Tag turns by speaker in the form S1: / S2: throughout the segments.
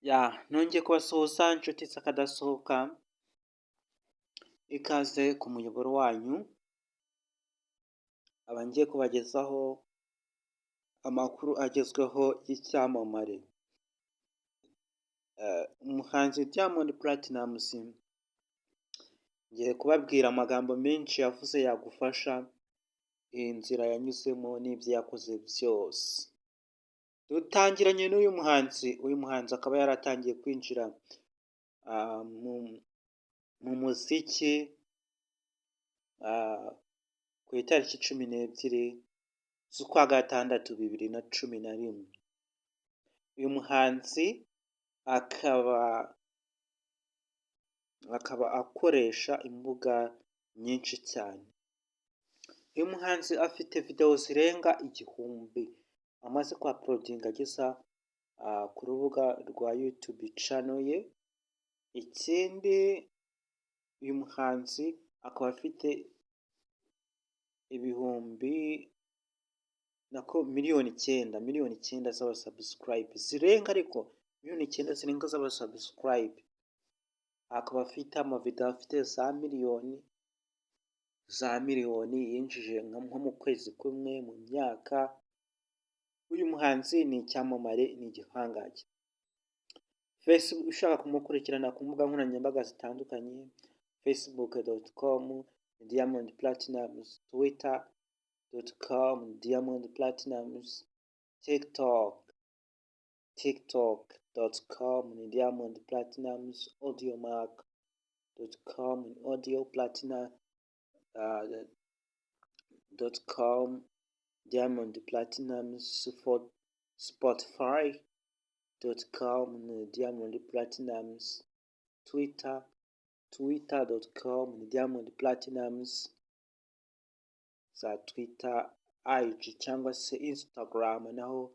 S1: Nongeye kubasuhuza inshuti z'akadasohoka, ikaze ku muyoboro wanyu, ngiye kubagezaho amakuru agezweho y'icyamamare. Umuhanzi Diamond Platnumz, ngiye kubabwira amagambo menshi yavuze yagufasha, iyi nzira yanyuzemo n'ibyo yakoze byose. Dutangiranye n'uyu muhanzi, akaba yaratangiye kwinjira mu muziki ku itariki 12 z'ukwa gatandatu 2011. Uyu muhanzi akaba akoresha imbuga nyinshi cyane. Uyu muhanzi afite video zirenga 1000 amaze kuaploadinga ageza ku rubuga rwa YouTube channel ye. Ikindi uyu muhanzi akaba afite miliyoni 9 z'abasubscribe zirenga, ariko miliyoni 9 zirenga z'abasubscribe. Akaba afite amavideo afite za miliyoni yinjije nko mu kwezi kumwe mu myaka. Uyu muhanzi ni icyamamare, ni igihangange. Facebook, ushaka kumukurikirana ku mbuga nkoranyambaga zitandukanye: facebook.com Diamond Platnumz, twitter.com Diamond Platnumz, tiktok.com Diamond Platnumz, audiomack.com audioplatnumz.com Diamond Platnumz, spotify.com Diamond Platnumz, twitter.com Diamond Platnumz, za Twitter, IG cyangwa se Instagram, naho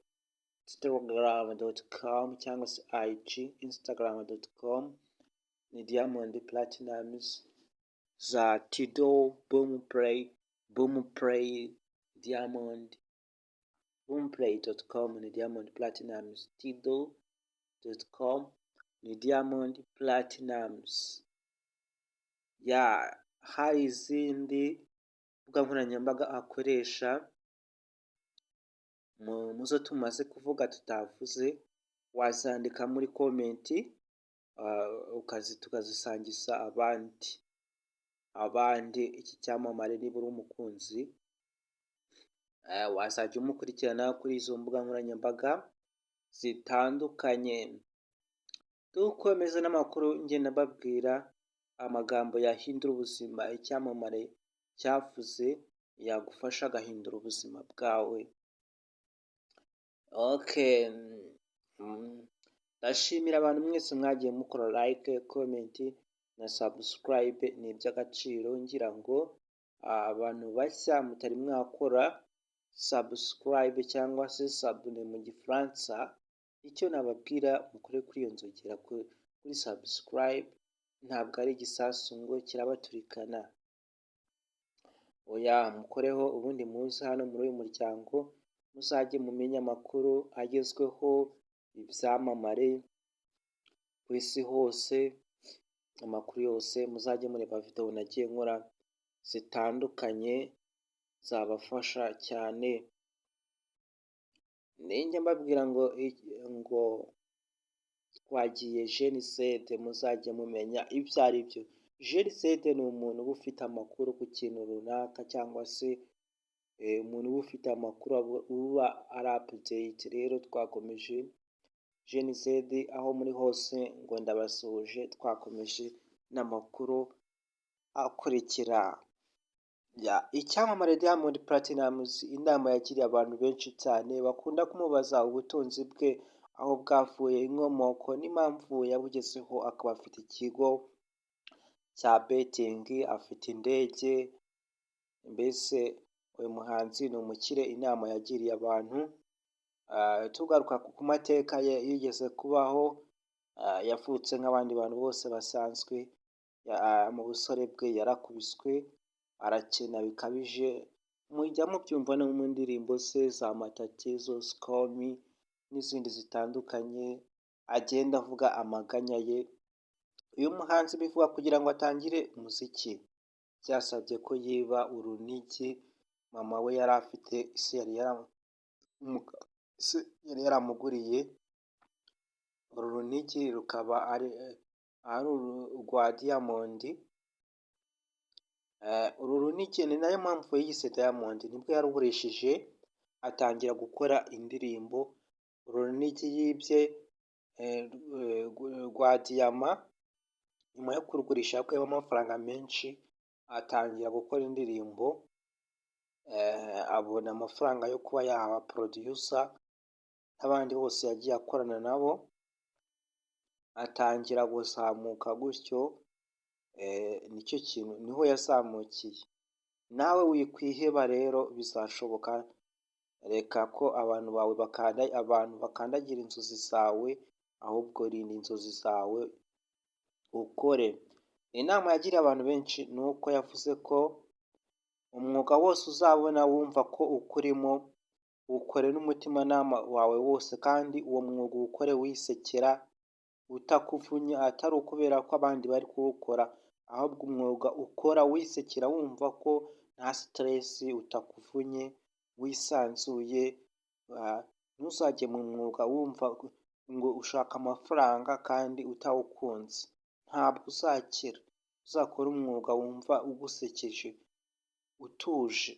S1: instagram.com cyangwa se IG, instagram.com ni Diamond Platnumz, za Tidal, Boomplay Diamond, boomplay.com ni Diamond Platnumz, Tidal.com ni Diamond Platnumz. Hari izindi mbuga nkoranyambaga akoresha, muzo tumaze kuvuga tutavuze, wazandika muri komenti tukazisangiza abandi. Iki cyamamare niba uri umukunzi, wazajya umukurikirana kuri izo mbuga nkoranyambaga zitandukanye. Dukomeza n'amakuru, ngenda babwira amagambo yahindura ubuzima icyamamare cyavuze yagufasha agahindura ubuzima bwawe. Ndashimira abantu mwese mwagiye mukora like, comment na subscribe, ni iby'agaciro. Ngira ngo abantu bashya mutari mwakora subscribe cyangwa se sabune mu gifaransa, icyo nababwira mukore kuri iyo nzogera kuri subscribe. Ntabwo ari igisasu ngo kirabaturikana, mukoreho ubundi muze hano muri uyu muryango, muzajye mumenya amakuru agezweho, ibyamamare ku isi hose, amakuru yose. Muzajye mureba video nagiye nkora zitandukanye zabafasha cyane. Ninjye mbabwira ngo twagiye Genisede, muzajye mumenya ibyo ari byo. Genisede ni umuntu uba ufite amakuru ku kintu runaka, cyangwa se umuntu uba ufite amakuru uba ari update. Rero twakomeje Genisede, aho muri hose ngo ndabasuhuje. Twakomeje n'amakuru akurikira. Icyamamare Diamond Platnumz, inama yagiriye abantu benshi cyane bakunda kumubaza ubutunzi bwe, aho bwavuye, inkomoko n'impamvu yabugezeho. Akaba afite ikigo cya betting, afite indege. Mbese uyu muhanzi ni umukire. Inama yagiriye abantu, tugaruka ku mateka ye yigeze kubaho, yavutse nk'abandi bantu bose basanzwe. Mu busore bwe yarakubiswe, arakena bikabije, mujya mubyumva no mu ndirimbo ze za Matatizo, Call Me n'izindi zitandukanye. agenda avuga amaganya ye. Uyu muhanzi bivugwa kugira ngo atangire umuziki byasabye ko yiba urunigi mama we yari afite, yari yaramuguriye. Uru runigi rukaba ari urwa Diamond. Uru runigi ni nayo mpamvu yiyise Diamond, nibwo yarugurishije atangira gukora indirimbo. Uru runigi yibye rwa diyama, nyuma yo kurugurisha yakuyemo amafaranga menshi atangira gukora indirimbo, abona amafaranga yo kuba yaba producer n'abandi bose yagiye akorana nabo, atangira guzamuka gutyo. Nicyo kintu, niho yazamukiye. Nawe wikwiheba rero, bizashoboka. Reka ko abantu bawe bakandagira inzozi zawe, ahubwo rinda inzozi zawe ukore. Inama yagiriye abantu benshi ni uko yavuze ko umwuga wose uzabona wumva ko ukurimo, ukore n'umutimanama wawe wose, kandi uwo mwuga uwukore wisekera, utakuvunya, atari ukubera ko abandi bari kuwukora, ahubwo umwuga ukora wisekera wumva ko nta stress, utakuvunye, wisanzuye. Ntuzajye mu mwuga wumva ngo ushaka amafaranga kandi utawukunze, ntabwo uzakira. Uzakora umwuga wumva ugusekeje, utuje.